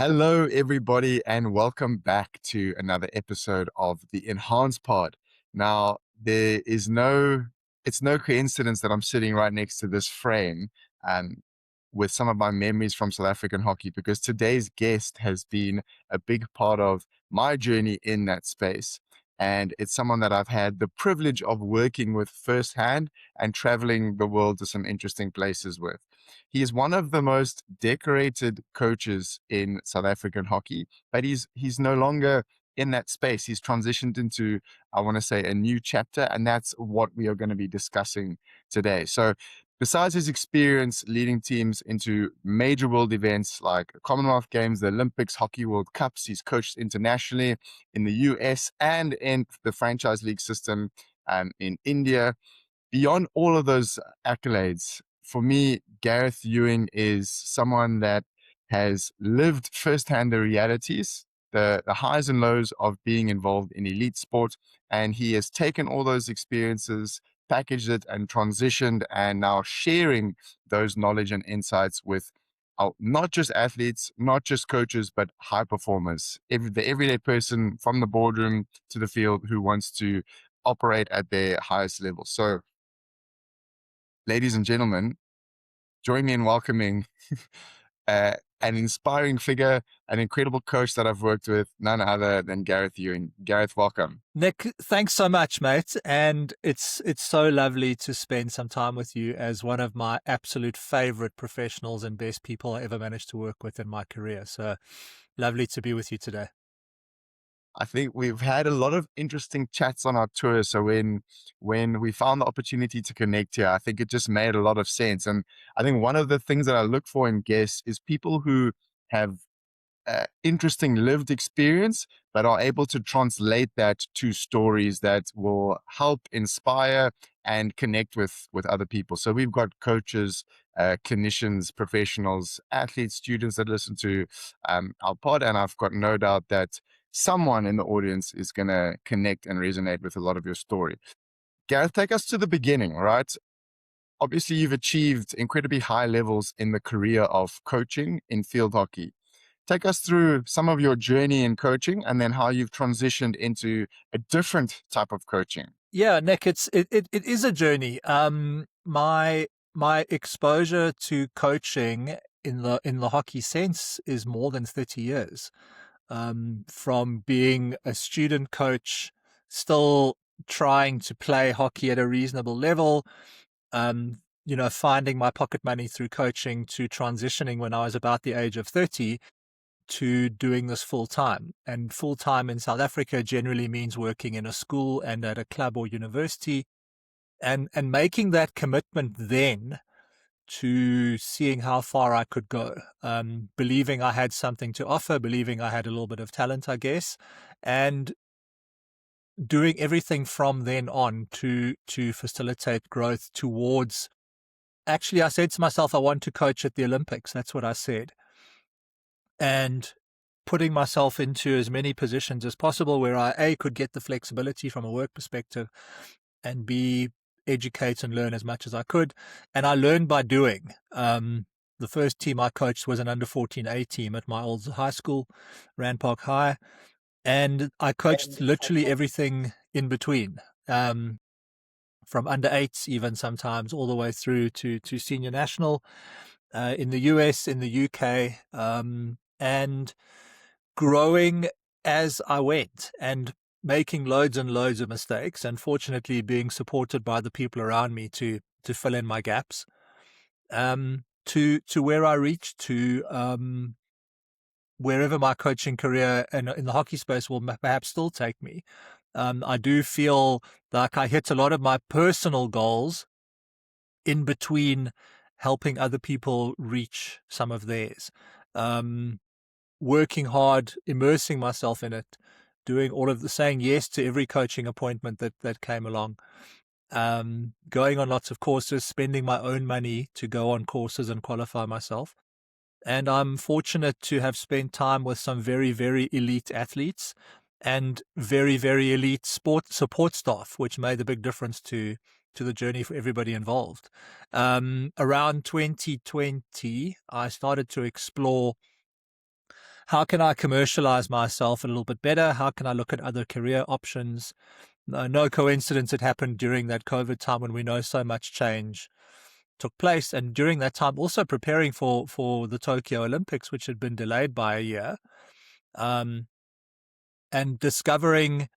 Hello, everybody, and welcome back to another episode of the Enhance Pod. Now, it's no coincidence that I'm sitting right next to this frame with some of my memories from South African hockey, because today's guest has been a big part of my journey in that space. And it's someone that I've had the privilege of working with firsthand and traveling the world to some interesting places with. He is one of the most decorated coaches in South African hockey, but he's no longer in that space. He's transitioned into, I want to say, a new chapter, and that's what we are going to be discussing today. So, besides his experience leading teams into major world events like Commonwealth Games, the Olympics, Hockey World Cups, he's coached internationally in the US and in the franchise league system in India. Beyond all of those accolades, for me, Gareth Ewing is someone that has lived firsthand the realities, the highs and lows of being involved in elite sport. And he has taken all those experiences, packaged it, and transitioned, and now sharing those knowledge and insights with not just athletes, not just coaches, but high performers, the everyday person from the boardroom to the field who wants to operate at their highest level. So, ladies and gentlemen, join me in welcoming an inspiring figure, an incredible coach that I've worked with, none other than Gareth Ewing. Gareth, welcome. Nick, thanks so much, mate. And it's so lovely to spend some time with you as one of my absolute favorite professionals and best people I ever managed to work with in my career. So lovely to be with you today. I think we've had a lot of interesting chats on our tour. So when we found the opportunity to connect here, I think it just made a lot of sense. And I think one of the things that I look for in guests is people who have interesting lived experience, but are able to translate that to stories that will help inspire and connect with other people. So we've got coaches, clinicians, professionals, athletes, students that listen to our pod, and I've got no doubt that someone in the audience is going to connect and resonate with a lot of your story. Gareth, take us to the beginning, right? Obviously, you've achieved incredibly high levels in the career of coaching in field hockey. Take us through some of your journey in coaching and then how you've transitioned into a different type of coaching. Yeah, Nick, it is a journey. My exposure to coaching in the hockey sense is more than 30 years. From being a student coach, still trying to play hockey at a reasonable level, finding my pocket money through coaching, to transitioning when I was about the age of 30 to doing this full time. And full time in South Africa generally means working in a school and at a club or university, and making that commitment then to seeing how far I could go, believing I had something to offer, believing I had a little bit of talent, I guess, and doing everything from then on to facilitate growth towards. Actually, I said to myself, I want to coach at the Olympics. That's what I said. And putting myself into as many positions as possible where I, A, could get the flexibility from a work perspective, and B, educate and learn as much as I could. And I learned by doing. The first team I coached was an under 14A team at my old high school, Rand Park High. And I coached literally everything in between, from under eights, even sometimes, all the way through to senior national, in the US, in the UK, and growing as I went and making loads and loads of mistakes, and fortunately being supported by the people around me to fill in my gaps, to where I reached, to wherever my coaching career in the hockey space will perhaps still take me. I do feel like I hit a lot of my personal goals in between helping other people reach some of theirs. Working hard, immersing myself in it, doing all of saying yes to every coaching appointment that came along, going on lots of courses, spending my own money to go on courses and qualify myself. And I'm fortunate to have spent time with some very, very elite athletes and very, very elite sport support staff, which made a big difference to the journey for everybody involved. Around 2020, I started to explore how can I commercialize myself a little bit better? How can I look at other career options? No coincidence it happened during that COVID time when we know so much change took place, and during that time also preparing for the Tokyo Olympics, which had been delayed by a year, um, and discovering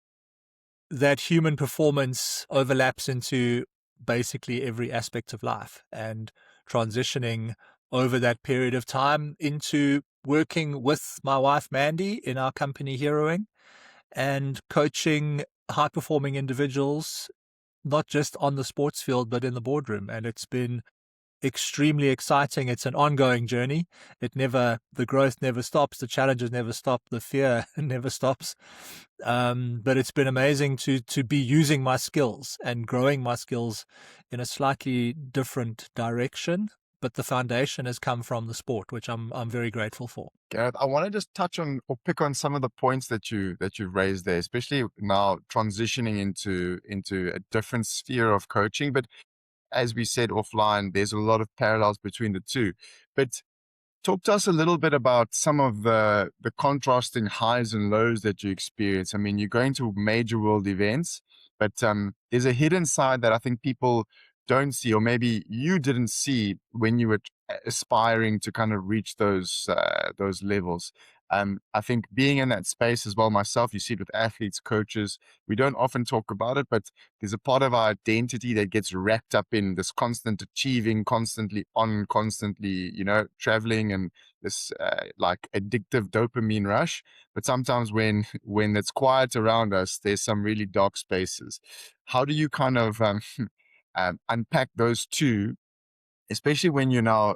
that human performance overlaps into basically every aspect of life, and transitioning over that period of time into working with my wife Mandy in our company Heroing and coaching high performing individuals, not just on the sports field but in the boardroom. And it's been extremely exciting. It's an ongoing journey. The growth never stops, the challenges never stop, the fear never stops. But it's been amazing to be using my skills and growing my skills in a slightly different direction. But the foundation has come from the sport, which I'm very grateful for. Gareth, I want to just touch on or pick on some of the points that you've raised there, especially now transitioning into a different sphere of coaching. But as we said offline, there's a lot of parallels between the two. But talk to us a little bit about some of the contrasting highs and lows that you experience. I mean, you're going to major world events, but there's a hidden side that I think people don't see, or maybe you didn't see when you were aspiring to kind of reach those levels. I think being in that space as well myself, you see it with athletes, coaches. We don't often talk about it, but there's a part of our identity that gets wrapped up in this constant achieving, constantly on, constantly, traveling, and this like addictive dopamine rush. But sometimes when it's quiet around us, there's some really dark spaces. How do you kind of unpack those two, especially when you're now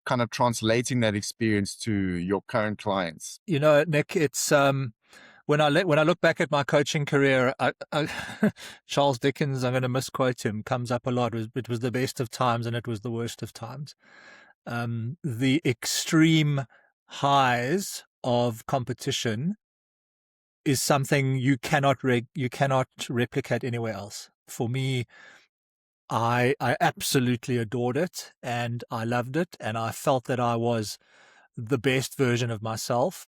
kind of translating that experience to your current clients? Nick, it's when I look back at my coaching career, Charles Dickens, I'm going to misquote him, comes up a lot. It was the best of times and it was the worst of times. The extreme highs of competition is something you cannot replicate anywhere else. For me, I absolutely adored it and I loved it, and I felt that I was the best version of myself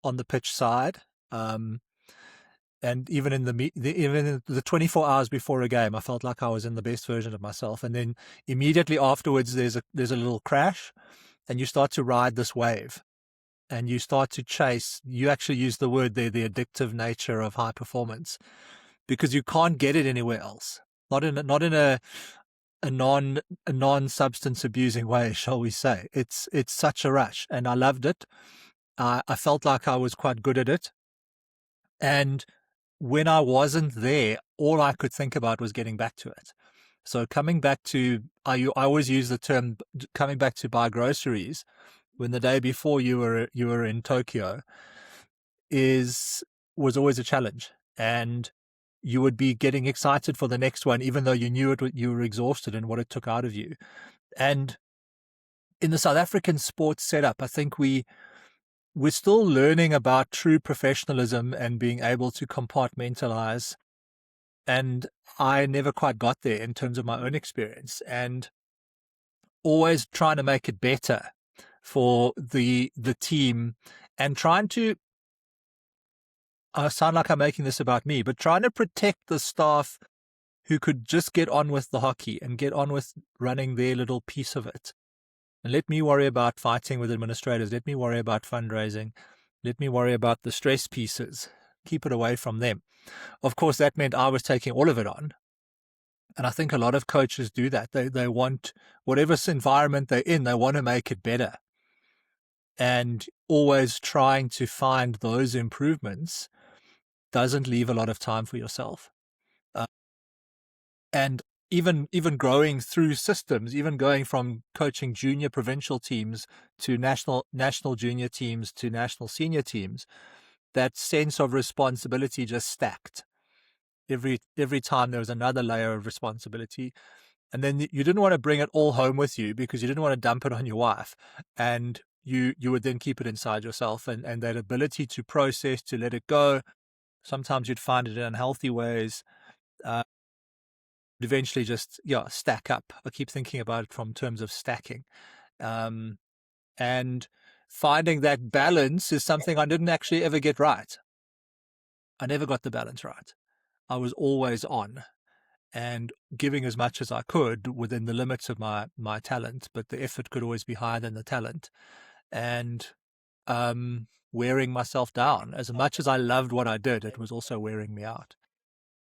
on the pitch side. And even in even in the 24 hours before a game, I felt like I was in the best version of myself. And then immediately afterwards, there's a little crash, and you start to ride this wave, and you start to chase. You actually use the word there, the addictive nature of high performance, because you can't get it anywhere else. Not in a non substance abusing way, shall we say. It's such a rush, and I loved it. I felt like I was quite good at it, and when I wasn't there, all I could think about was getting back to it. So coming back to, I always use the term coming back to buy groceries when the day before you were in Tokyo was always a challenge, and you would be getting excited for the next one, even though you knew you were exhausted and what it took out of you. And in the South African sports setup, I think we're still learning about true professionalism and being able to compartmentalize. And I never quite got there in terms of my own experience, and always trying to make it better for the team, and trying to, I sound like I'm making this about me, but trying to protect the staff who could just get on with the hockey and get on with running their little piece of it. And let me worry about fighting with administrators. Let me worry about fundraising. Let me worry about the stress pieces. Keep it away from them. Of course, that meant I was taking all of it on. And I think a lot of coaches do that. They want, whatever environment they're in, they want to make it better. And always trying to find those improvements doesn't leave a lot of time for yourself. And even growing through systems, even going from coaching junior provincial teams to national junior teams to national senior teams, that sense of responsibility just stacked. Every time there was another layer of responsibility. And then you didn't want to bring it all home with you because you didn't want to dump it on your wife. And you would then keep it inside yourself. And that ability to process, to let it go, sometimes you'd find it in unhealthy ways, eventually just, stack up. I keep thinking about it from terms of stacking. And finding that balance is something I didn't actually ever get right. I never got the balance right. I was always on and giving as much as I could within the limits of my talent, but the effort could always be higher than the talent. And wearing myself down. As much as I loved what I did, it was also wearing me out.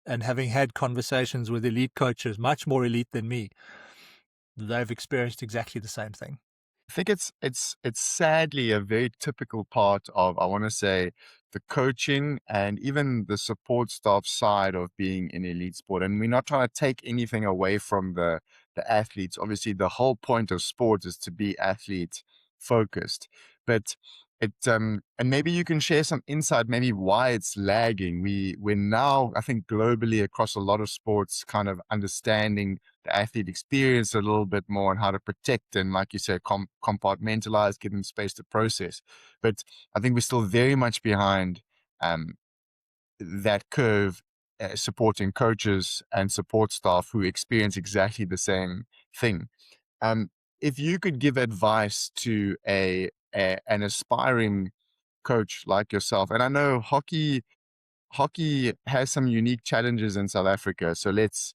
And having had conversations with elite coaches, much more elite than me, they've experienced exactly the same thing. I think it's sadly a very typical part of, I want to say, the coaching and even the support staff side of being in elite sport. And we're not trying to take anything away from the athletes. Obviously, the whole point of sport is to be athlete focused. But and maybe you can share some insight, maybe why it's lagging. We're now, I think, globally across a lot of sports, kind of understanding the athlete experience a little bit more and how to protect and, like you said, compartmentalize, give them space to process. But I think we're still very much behind um, that curve, supporting coaches and support staff who experience exactly the same thing. Um, if you could give advice to an aspiring coach like yourself, and I know hockey has some unique challenges in South Africa. So let's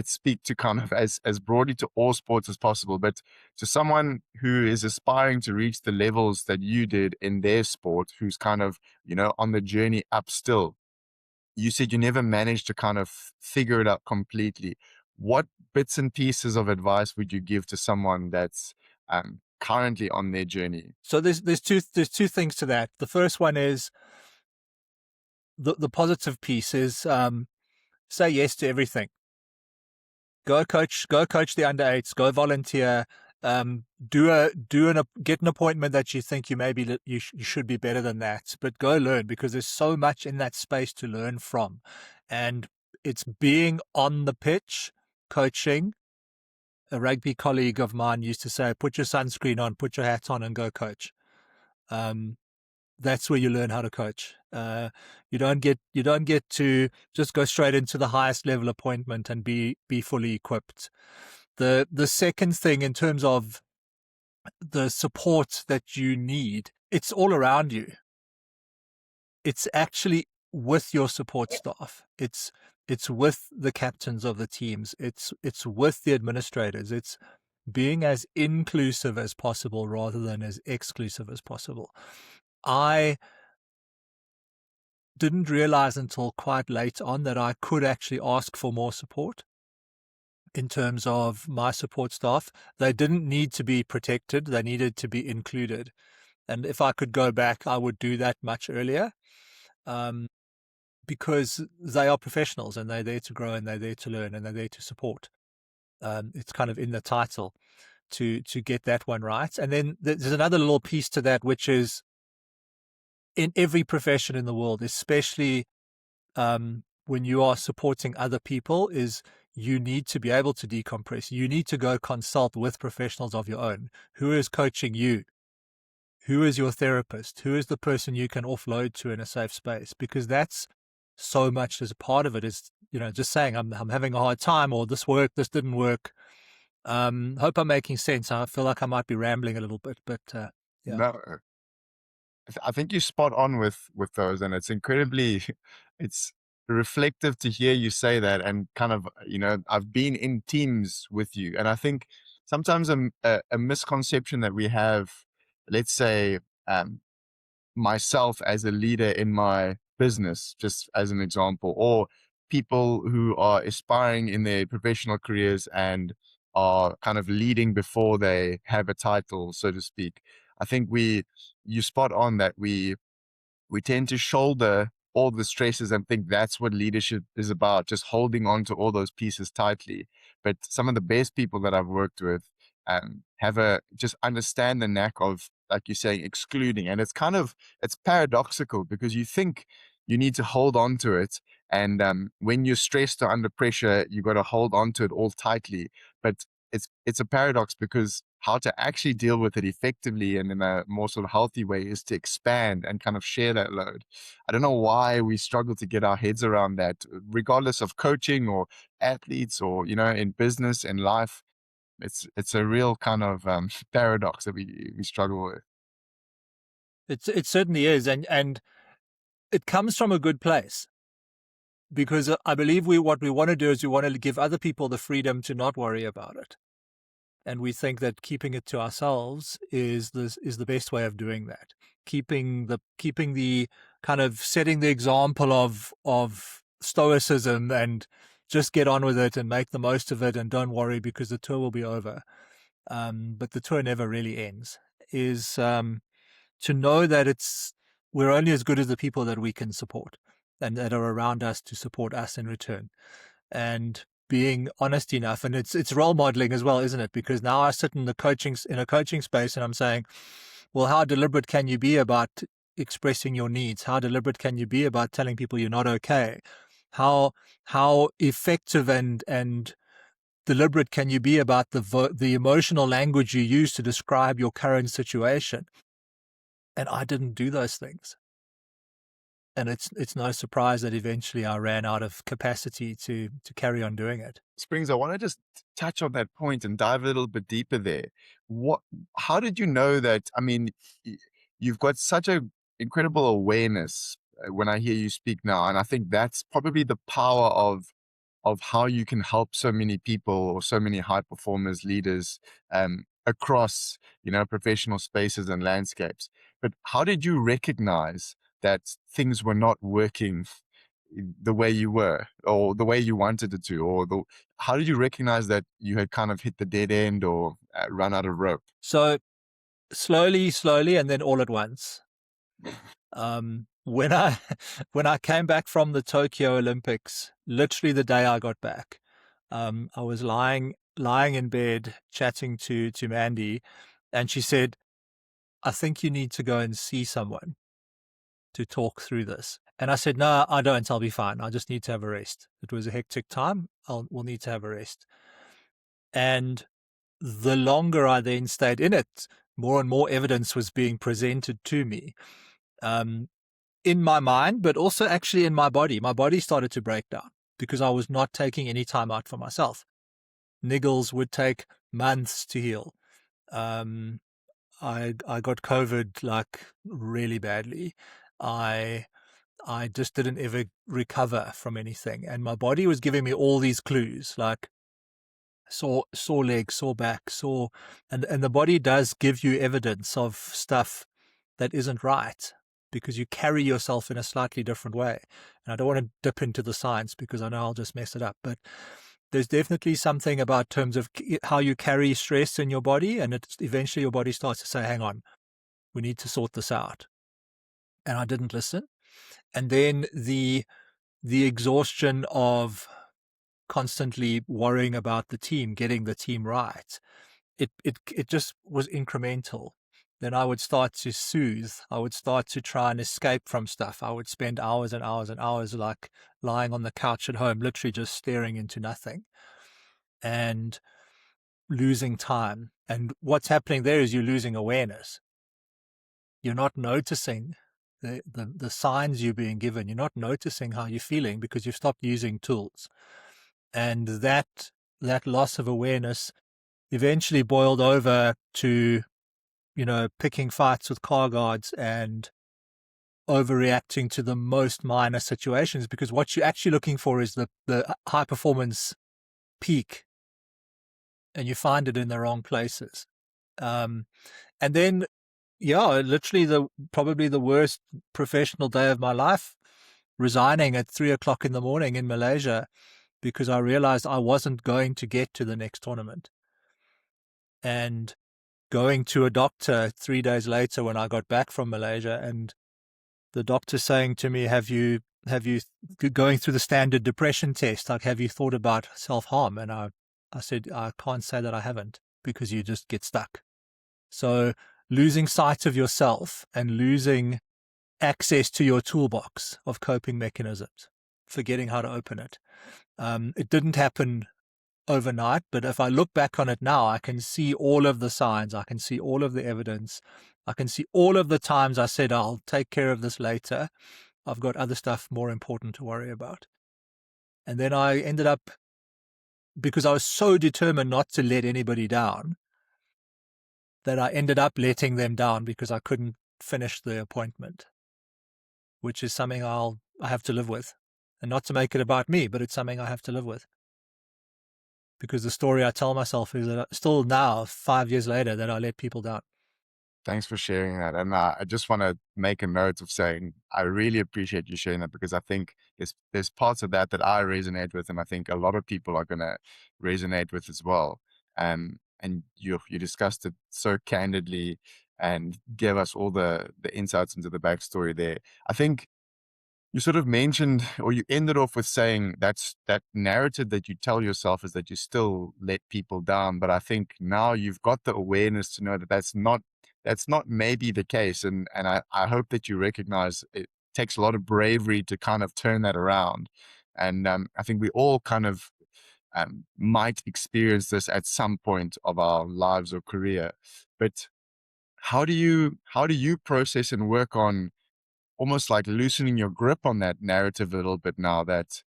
speak to kind of as broadly to all sports as possible, but to someone who is aspiring to reach the levels that you did in their sport, who's kind of, on the journey up still. You said you never managed to kind of figure it out completely. What bits and pieces of advice would you give to someone that's currently on their journey? So there's two things to that. The first one is the positive piece is say yes to everything. Go coach the under eights. Go volunteer. Get an appointment that you think you should be better than that, but go learn, because there's so much in that space to learn from, and it's being on the pitch, coaching. A rugby colleague of mine used to say, "Put your sunscreen on, put your hat on, and go coach." That's where you learn how to coach. You don't get to just go straight into the highest level appointment and be fully equipped. The second thing, in terms of the support that you need, it's all around you. It's actually with your support staff. It's with the captains of the teams. It's with the administrators. It's being as inclusive as possible rather than as exclusive as possible. I didn't realize until quite late on that I could actually ask for more support in terms of my support staff. They didn't need to be protected. They needed to be included. And if I could go back, I would do that much earlier, because they are professionals and they're there to grow and they're there to learn and they're there to support. It's kind of in the title to get that one right. And then there's another little piece to that, which is in every profession in the world, especially when you are supporting other people, is you need to be able to decompress. You need to go consult with professionals of your own. Who is coaching you? Who is your therapist? Who is the person you can offload to in a safe space? Because that's so much as a part of it, is, just saying, I'm having a hard time, or this didn't work. Hope I'm making sense. I feel like I might be rambling a little bit, but yeah. No, I think you're spot on with those, and it's incredibly, it's reflective to hear you say that, and kind of, I've been in teams with you, and I think sometimes a misconception that we have, let's say, myself as a leader in my business, just as an example, or people who are aspiring in their professional careers and are kind of leading before they have a title, so to speak. I think you spot on that we tend to shoulder all the stresses and think that's what leadership is about, just holding on to all those pieces tightly. But some of the best people that I've worked with just understand the knack of, like you say, excluding. And it's paradoxical, because you think you need to hold on to it. And when you're stressed or under pressure, you got to hold on to it all tightly. But it's a paradox, because how to actually deal with it effectively and in a more sort of healthy way is to expand and kind of share that load. I don't know why we struggle to get our heads around that, regardless of coaching or athletes or, in business and life. It's a real kind of paradox that we struggle with. It certainly is, and it comes from a good place, because I believe what we want to do is we want to give other people the freedom to not worry about it, and we think that keeping it to ourselves is the best way of doing that. Keeping the kind of setting the example of stoicism, and just get on with it and make the most of it and don't worry because the tour will be over. But the tour never really ends. Is to know that we're only as good as the people that we can support and that are around us to support us in return. And being honest enough, and it's role modeling as well, isn't it? Because now I sit in a coaching space and I'm saying, well, how deliberate can you be about expressing your needs? How deliberate can you be about telling people you're not okay? How effective and deliberate can you be about the emotional language you use to describe your current situation? And I didn't do those things. And it's no surprise that eventually I ran out of capacity to carry on doing it. Springs, I want to just touch on that point and dive a little bit deeper there. How did you know that? I mean, you've got such a incredible awareness when I hear you speak now, and I think that's probably the power of how you can help so many people or so many high performers, leaders, across, professional spaces and landscapes. But how did you recognize that things were not working the way you were, or the way you wanted it to, how did you recognize that you had kind of hit the dead end or run out of rope? So slowly, and then all at once. When I when I came back from the Tokyo Olympics, literally the day I got back, I was lying in bed chatting to Mandy, and she said, "I think you need to go and see someone to talk through this." And I said, "No, I don't. I'll be fine. I just need to have a rest. It was a hectic time. We'll need to have a rest." And the longer I then stayed in it, more and more evidence was being presented to me. In my mind, but also actually in my body. My body started to break down because I was not taking any time out for myself. Niggles would take months to heal. I got COVID like really badly. I just didn't ever recover from anything, and my body was giving me all these clues, like sore legs, sore back, and the body does give you evidence of stuff that isn't right, because you carry yourself in a slightly different way. And I don't want to dip into the science because I know I'll just mess it up, but there's definitely something about terms of how you carry stress in your body, and eventually your body starts to say, hang on, we need to sort this out. And I didn't listen. And then the exhaustion of constantly worrying about the team, getting the team right, it just was incremental. Then I would start to soothe. I would start to try and escape from stuff. I would spend hours and hours and hours like lying on the couch at home, literally just staring into nothing and losing time. And what's happening there is you're losing awareness. You're not noticing the signs you're being given. You're not noticing how you're feeling because you've stopped using tools. And that loss of awareness eventually boiled over to, picking fights with car guards and overreacting to the most minor situations, because what you're actually looking for is the high performance peak, and you find it in the wrong places. And then, literally probably the worst professional day of my life, resigning at 3:00 in the morning in Malaysia because I realized I wasn't going to get to the next tournament. And going to a doctor 3 days later when I got back from Malaysia, and the doctor saying to me, have you going through the standard depression test, like, have you thought about self-harm? And I said, I can't say that I haven't, because you just get stuck. So losing sight of yourself and losing access to your toolbox of coping mechanisms, forgetting how to open it. It didn't happen overnight, but if I look back on it now, I can see all of the signs. I can see all of the evidence. I can see all of the times I said, I'll take care of this later. I've got other stuff more important to worry about. And then I ended up, because I was so determined not to let anybody down, that I ended up letting them down because I couldn't finish the appointment, which is something I have to live with. And not to make it about me, but it's something I have to live with. Because the story I tell myself is that still now, 5 years later, that I let people down. Thanks for sharing that. And I just want to make a note of saying I really appreciate you sharing that, because I think there's parts of that that I resonate with, and I think a lot of people are going to resonate with as well. And you discussed it so candidly and gave us all the insights into the backstory there. I think you sort of mentioned, or you ended off with saying that narrative that you tell yourself is that you still let people down. But I think now you've got the awareness to know that that's not maybe the case. And I hope that you recognize it takes a lot of bravery to kind of turn that around. And I think we all kind of might experience this at some point of our lives or career. But how do you process and work on almost like loosening your grip on that narrative a little bit now, that,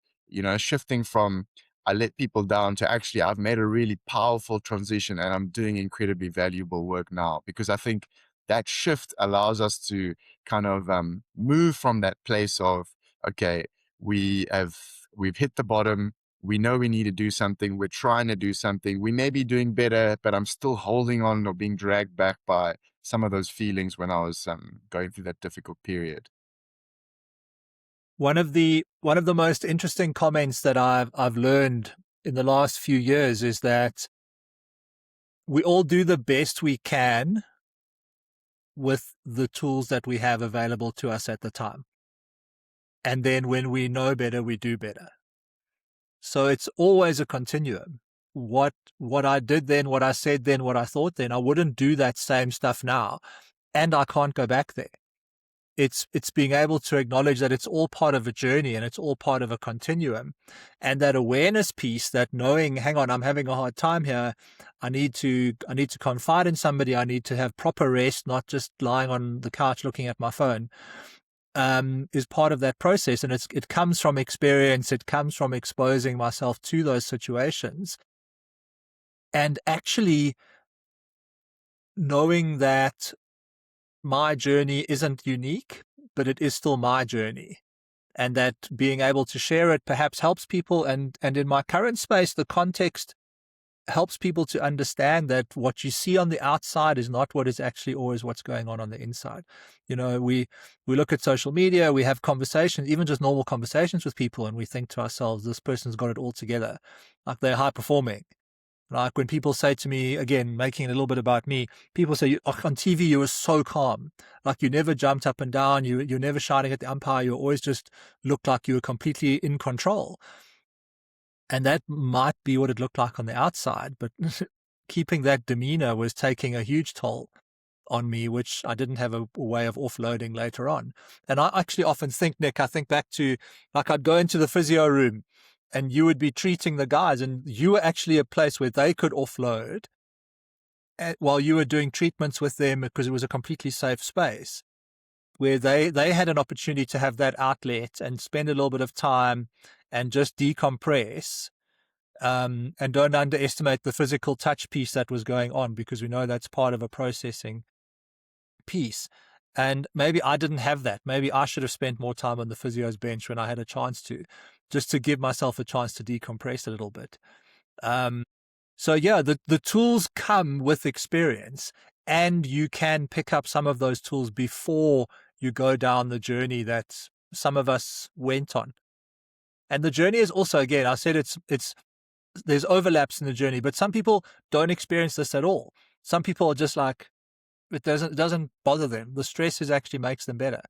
shifting from I let people down to actually I've made a really powerful transition and I'm doing incredibly valuable work now? Because I think that shift allows us to kind of move from that place of, okay, we've hit the bottom. We know we need to do something. We're trying to do something. We may be doing better, but I'm still holding on or being dragged back by some of those feelings when I was going through that difficult period. One of the most interesting comments that I've learned in the last few years is that we all do the best we can with the tools that we have available to us at the time. And then when we know better, we do better. So it's always a continuum. What I did then, what I said then, what I thought then, I wouldn't do that same stuff now, and I can't go back there. It's being able to acknowledge that it's all part of a journey and it's all part of a continuum. And that awareness piece, that knowing, hang on, I'm having a hard time here. I need to confide in somebody. I need to have proper rest, not just lying on the couch looking at my phone, is part of that process. And it comes from experience. It comes from exposing myself to those situations. And actually knowing that my journey isn't unique, but it is still my journey. And that being able to share it perhaps helps people. And in my current space, the context helps people to understand that what you see on the outside is not what is actually always what's going on the inside. We look at social media, we have conversations, even just normal conversations with people, and we think to ourselves, this person's got it all together, like they're high performing. Like when people say to me, again, making it a little bit about me, people say, on TV, you were so calm. Like you never jumped up and down. You're never shouting at the umpire. You always just looked like you were completely in control. And that might be what it looked like on the outside, but keeping that demeanor was taking a huge toll on me, which I didn't have a way of offloading later on. And I actually often think, Nick, I think back to, like, I'd go into the physio room and you would be treating the guys, and you were actually a place where they could offload while you were doing treatments with them, because it was a completely safe space where they had an opportunity to have that outlet and spend a little bit of time and just decompress. And don't underestimate the physical touch piece that was going on, because we know that's part of a processing piece. And maybe I didn't have that. Maybe I should have spent more time on the physio's bench when I had a chance to, just to give myself a chance to decompress a little bit. So yeah, the tools come with experience, and you can pick up some of those tools before you go down the journey that some of us went on. And the journey is also, again, I said there's overlaps in the journey, but some people don't experience this at all. Some people are just like, it doesn't bother them. The stress actually makes them better.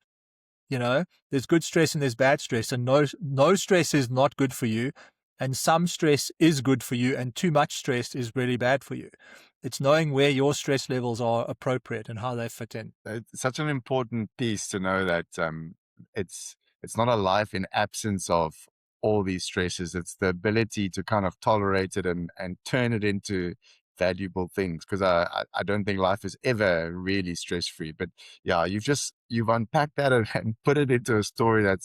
There's good stress and there's bad stress, and no stress is not good for you, and some stress is good for you, and too much stress is really bad for you. It's knowing where your stress levels are appropriate and how they fit in. It's such an important piece to know that it's not a life in absence of all these stresses. It's the ability to kind of tolerate it and turn it into valuable things. Because I don't think life is ever really stress free. But yeah, you've unpacked that and put it into a story that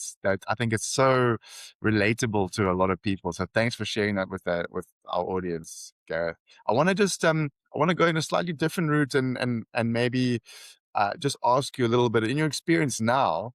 I think it's so relatable to a lot of people. So thanks for sharing that with our audience, Gareth. I want to just I want to go in a slightly different route and maybe just ask you a little bit in your experience now.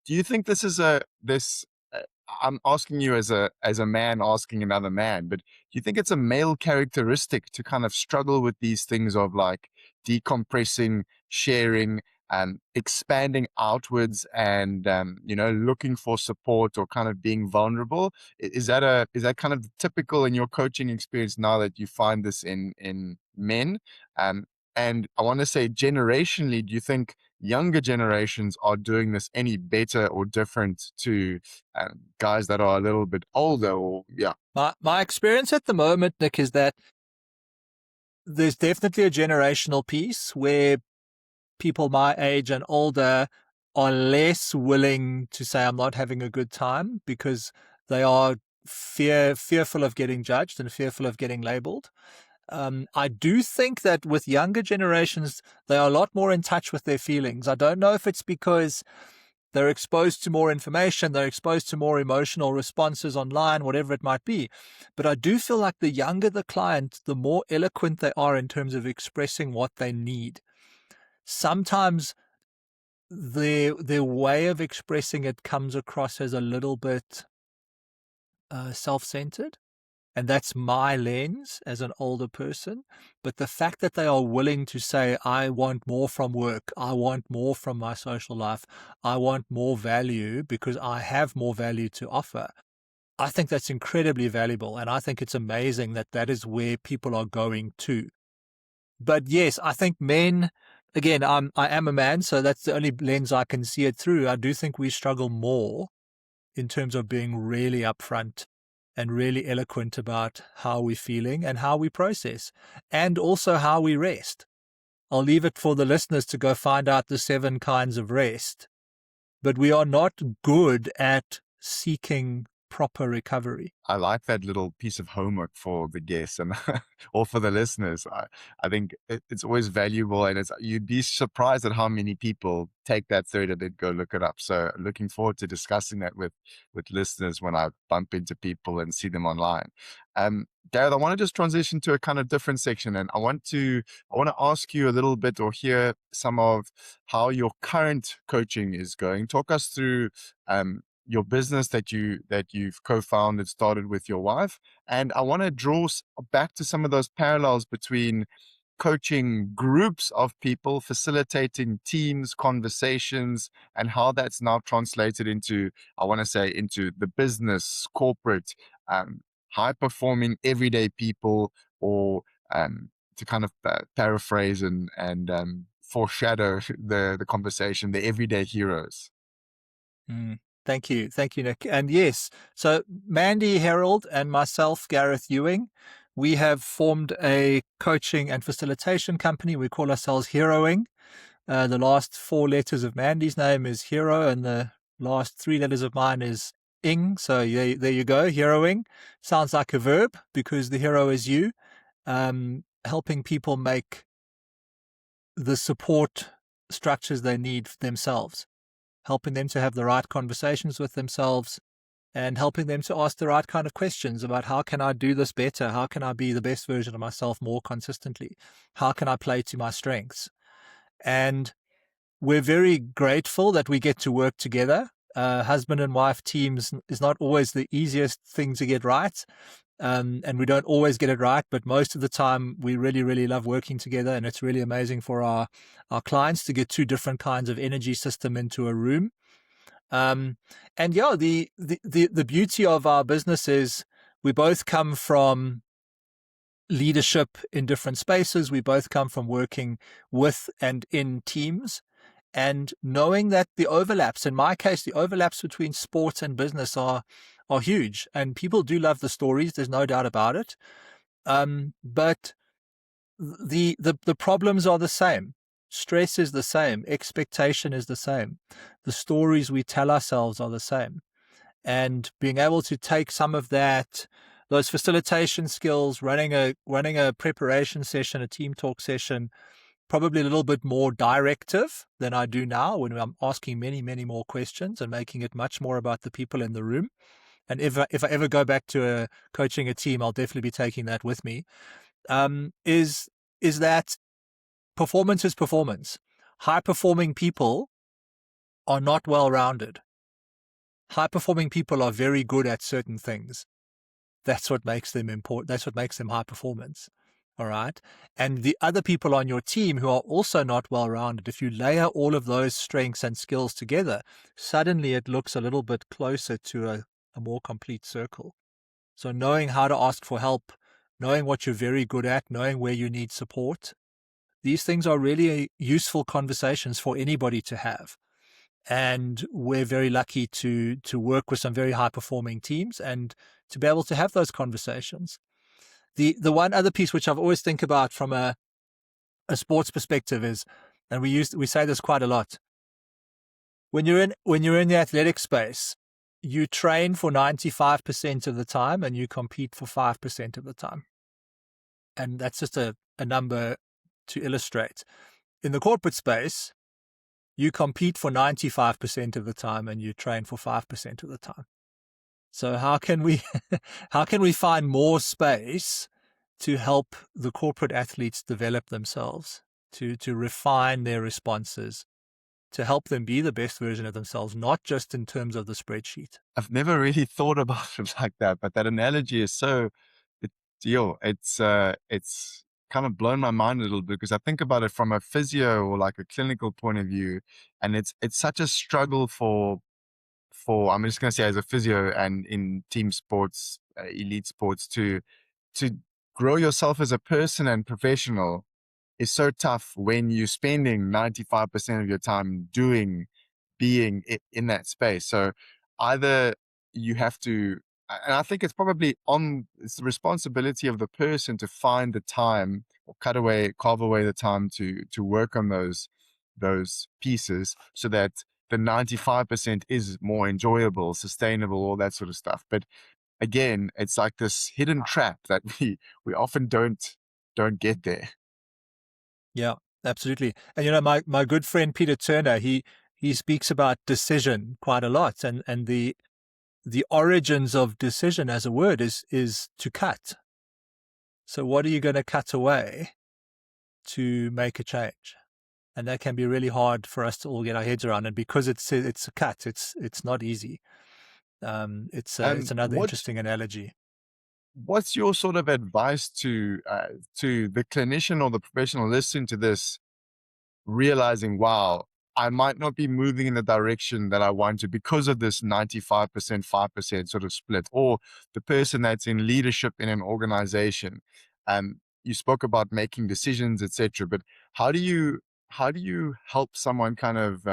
Do you think this is a this? Uh, I'm asking you as a man asking another man, but do you think it's a male characteristic to kind of struggle with these things of like decompressing, sharing, and expanding outwards, and looking for support or kind of being vulnerable? Is that kind of typical in your coaching experience now that you find this in men? Um, and I want to say generationally, do you think younger generations are doing this any better or different to guys that are a little bit older? Or yeah, My experience at the moment, Nick, is that there's definitely a generational piece where people my age and older are less willing to say I'm not having a good time because they are fearful of getting judged and fearful of getting labeled. I do think that with younger generations, they are a lot more in touch with their feelings. I don't know if it's because they're exposed to more information, they're exposed to more emotional responses online, whatever it might be. But I do feel like the younger the client, the more eloquent they are in terms of expressing what they need. Sometimes their way of expressing it comes across as a little bit self-centered. And that's my lens as an older person. But the fact that they are willing to say, I want more from work, I want more from my social life, I want more value because I have more value to offer, I think that's incredibly valuable. And I think it's amazing that that is where people are going to. But yes, I think men, again, I am a man, so that's the only lens I can see it through. I do think we struggle more in terms of being really upfront and really eloquent about how we're feeling and how we process, and also how we rest. I'll leave it for the listeners to go find out the 7 kinds of rest, but we are not good at seeking proper recovery. I like that little piece of homework for the guests and or for the listeners. I think it's always valuable, and you'd be surprised at how many people take that third and then go look it up. So looking forward to discussing that with listeners when I bump into people and see them online. Gareth, I want to just transition to a kind of different section, and I want to ask you a little bit or hear some of how your current coaching is going. Talk us through your business that you've co-founded, started with your wife, and I want to draw back to some of those parallels between coaching groups of people, facilitating teams, conversations, and how that's now translated into, I want to say, into the business, corporate, high performing everyday people, or to kind of paraphrase and foreshadow the conversation, the everyday heroes. Thank you, Nick. And yes, so Mandy Harold and myself, Gareth Ewing, we have formed a coaching and facilitation company. We call ourselves Heroing. The last 4 letters of Mandy's name is Hero, and the last 3 letters of mine is Ing. So there you go, Heroing. Sounds like a verb because the hero is you, helping people make the support structures they need themselves, helping them to have the right conversations with themselves, and helping them to ask the right kind of questions about how can I do this better? How can I be the best version of myself more consistently? How can I play to my strengths? And we're very grateful that we get to work together. Husband and wife teams is not always the easiest thing to get right. And we don't always get it right, but most of the time we really, really love working together, and it's really amazing for our clients to get 2 different kinds of energy system into a room. And yeah, the beauty of our business is we both come from leadership in different spaces. We both come from working with and in teams, and knowing that the overlaps, in my case, the overlaps between sport and business are huge, and people do love the stories. There's no doubt about it. But the problems are the same. Stress is the same. Expectation is the same. The stories we tell ourselves are the same. And being able to take some of those facilitation skills, running a preparation session, a team talk session, probably a little bit more directive than I do now when I'm asking many, many more questions and making it much more about the people in the room. And if I ever go back to coaching a team, I'll definitely be taking that with me. Is that performance is performance. high-performing people are not well-rounded. High-performing people are very good at certain things. That's what makes them important. That's what makes them high performance. All right. And the other people on your team who are also not well-rounded, if you layer all of those strengths and skills together, suddenly it looks a little bit closer to a more complete circle. So knowing how to ask for help, knowing what you're very good at, knowing where you need support, these things are really useful conversations for anybody to have. And we're very lucky to work with some very high-performing teams and to be able to have those conversations. The one other piece which I've always think about from a sports perspective is, and we say this quite a lot, when you're in the athletic space, you train for 95% of the time and you compete for 5% of the time. And that's just a number to illustrate. In the corporate space, you compete for 95% of the time and you train for 5% of the time. So how can we find more space to help the corporate athletes develop themselves, to refine their responses, to help them be the best version of themselves, not just in terms of the spreadsheet? I've never really thought about it like that, but that analogy is so it's kind of blown my mind a little bit because I think about it from a physio or like a clinical point of view, and it's such a struggle for I'm just going to say as a physio and in team sports, elite sports to grow yourself as a person and professional is so tough when you're spending 95% of your time being in that space. So either you have to, and I think it's the responsibility of the person to find the time or carve away the time to work on those pieces so that the 95% is more enjoyable, sustainable, all that sort of stuff. But again, it's like this hidden trap that we often don't get there. Yeah, absolutely. And my good friend Peter Turner, he speaks about decision quite a lot, and the origins of decision as a word is to cut. So what are you going to cut away to make a change? And that can be really hard for us to all get our heads around. And because it's a cut, it's not easy. It's another What interesting analogy. what's your sort of advice to the clinician or the professional listening to this, realizing, wow, I might not be moving in the direction that I want to because of this 95%, 5% sort of split, or the person that's in leadership in an organization. You spoke about making decisions, etc. But how do you help someone kind of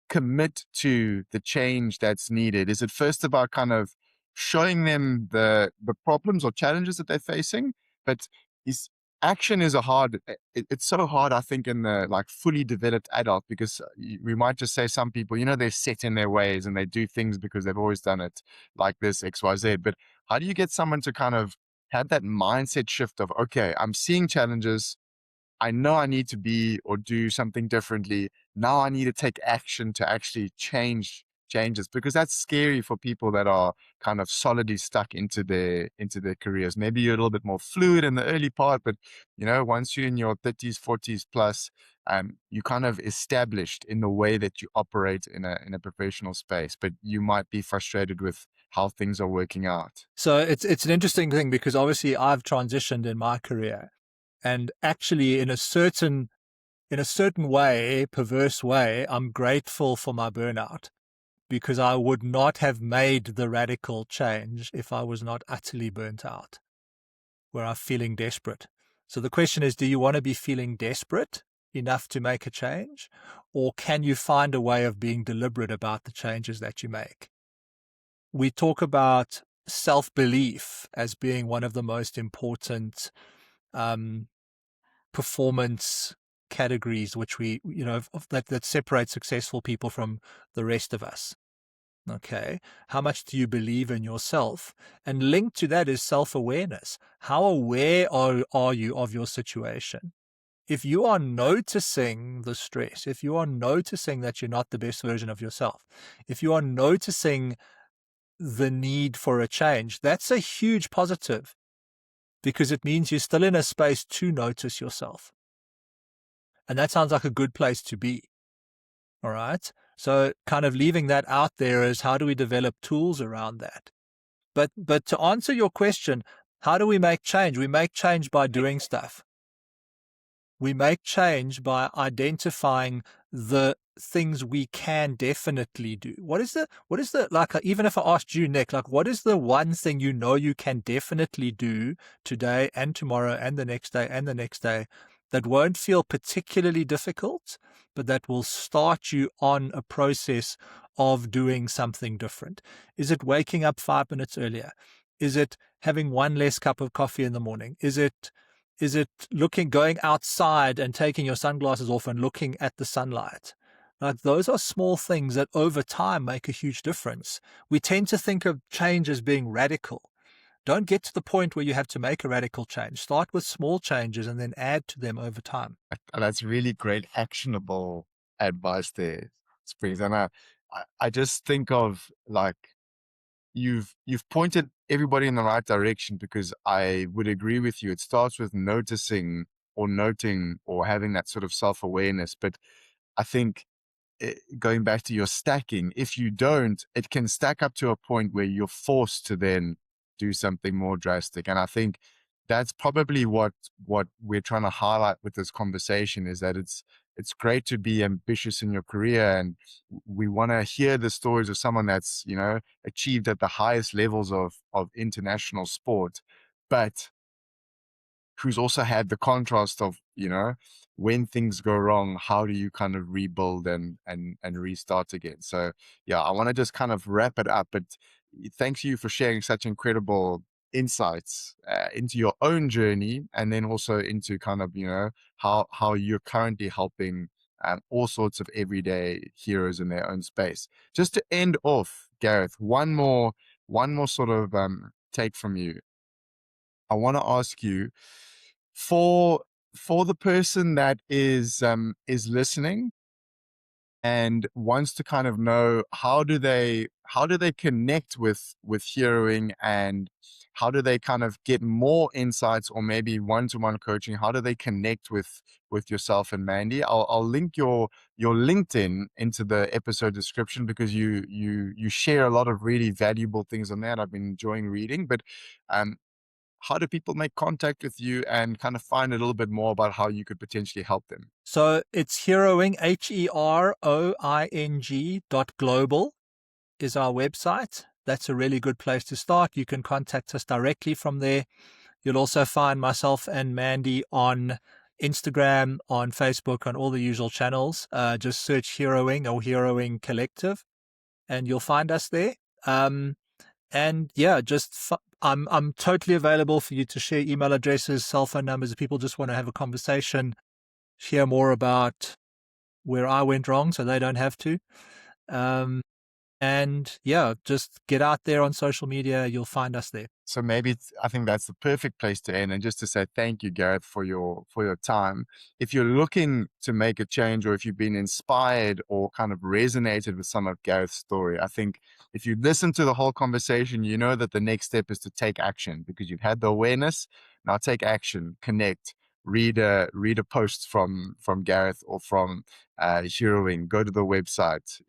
commit to the change that's needed? Is it first about kind of showing them the problems or challenges that they're facing? But is action is a hard it's so hard, I think, in the like fully developed adult, because we might just say some people, they're set in their ways and they do things because they've always done it like this XYZ. But how do you get someone to kind of have that mindset shift of, okay, I'm seeing challenges, I know I need to be or do something differently. Now I need to take action to actually changes, because that's scary for people that are kind of solidly stuck into their careers. Maybe you're a little bit more fluid in the early part, but once you're in your 30s, 40s plus, you kind of established in the way that you operate in a professional space, but you might be frustrated with how things are working out. So it's an interesting thing because obviously I've transitioned in my career, and actually in a certain way, perverse way, I'm grateful for my burnout, because I would not have made the radical change if I was not utterly burnt out, where I'm feeling desperate. So the question is, do you want to be feeling desperate enough to make a change, or can you find a way of being deliberate about the changes that you make? We talk about self-belief as being one of the most important performance categories, which that separate successful people from the rest of us. Okay. How much do you believe in yourself? And linked to that is self-awareness. How aware are you of your situation? If you are noticing the stress, if you are noticing that you're not the best version of yourself, if you are noticing the need for a change, that's a huge positive, because it means you're still in a space to notice yourself. And that sounds like a good place to be. All right. So kind of leaving that out there is, how do we develop tools around that? But to answer your question, how do we make change? We make change by doing stuff. We make change by identifying the things we can definitely do. What is the like, even if I asked you, Nick, like, what is the one thing you know you can definitely do today and tomorrow and the next day and the next day that won't feel particularly difficult, but that will start you on a process of doing something different? Is it waking up 5 minutes earlier? Is it having one less cup of coffee in the morning? Is it going outside and taking your sunglasses off and looking at the sunlight? Like, those are small things that over time make a huge difference. We tend to think of change as being radical. Don't get to the point where you have to make a radical change. Start with small changes and then add to them over time. That's really great, actionable advice there, Springs. And I just think of, like, you've pointed everybody in the right direction, because I would agree with you. It starts with noticing or noting or having that sort of self-awareness. But I think, going back to your stacking, if you don't, it can stack up to a point where you're forced to then do something more drastic. And I think that's probably what we're trying to highlight with this conversation, is that it's great to be ambitious in your career, and we want to hear the stories of someone that's, achieved at the highest levels of international sport, but who's also had the contrast of, when things go wrong, how do you kind of rebuild and restart again? So yeah, I want to just kind of wrap it up, but thanks you for sharing such incredible insights into your own journey, and then also into kind of, how you're currently helping all sorts of everyday heroes in their own space. Just to end off, Gareth, one more sort of take from you. I want to ask you, for the person that is listening and wants to kind of know, how do they connect with heroing, and how do they kind of get more insights, or maybe one-to-one coaching? How do they connect with yourself and Mandy? I'll link your LinkedIn into the episode description, because you share a lot of really valuable things on that. I've been enjoying reading. But how do people make contact with you and kind of find a little bit more about how you could potentially help them? So it's Heroing, HEROING.global is our website. That's a really good place to start. You can contact us directly from there. You'll also find myself and Mandy on Instagram, on Facebook, on all the usual channels. Just search Heroing or Heroing Collective, and you'll find us there. And yeah, I'm totally available for you to share email addresses, cell phone numbers, if people just want to have a conversation, hear more about where I went wrong so they don't have to. And yeah, just get out there on social media. You'll find us there. So maybe I think that's the perfect place to end, and just to say thank you, Gareth, for your time. If you're looking to make a change, or if you've been inspired or kind of resonated with some of Gareth's story, I think if you listen to the whole conversation, you know that the next step is to take action, because you've had the awareness. Now take action, connect, read a post from Gareth or from Heroing, go to the website,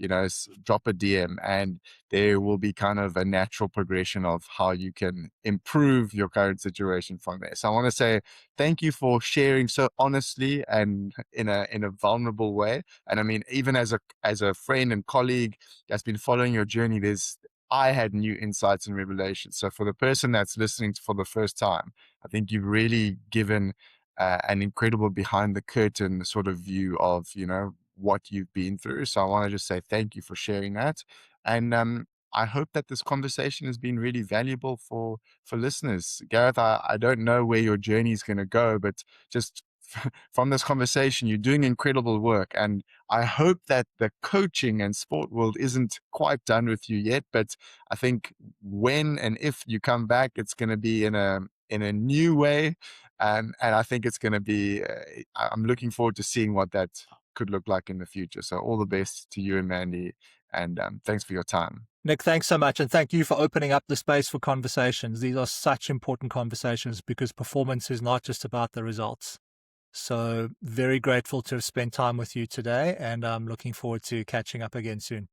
drop a DM, and there will be kind of a natural progression of how you can improve your current situation from there. So I want to say thank you for sharing so honestly and in a vulnerable way. And I mean, even as a friend and colleague that's been following your journey, I had new insights and revelations. So for the person that's listening for the first time, I think you've really given an incredible behind the curtain sort of view of, what you've been through. So I want to just say thank you for sharing that. And I hope that this conversation has been really valuable for listeners. Gareth, I don't know where your journey is going to go, but just from this conversation, you're doing incredible work. And I hope that the coaching and sport world isn't quite done with you yet, but I think when and if you come back, it's going to be in a new way. And I think it's going to be, I'm looking forward to seeing what that could look like in the future. So all the best to you and Mandy, and thanks for your time. Nick, thanks so much. And thank you for opening up the space for conversations. These are such important conversations, because performance is not just about the results. So very grateful to have spent time with you today, and I'm looking forward to catching up again soon.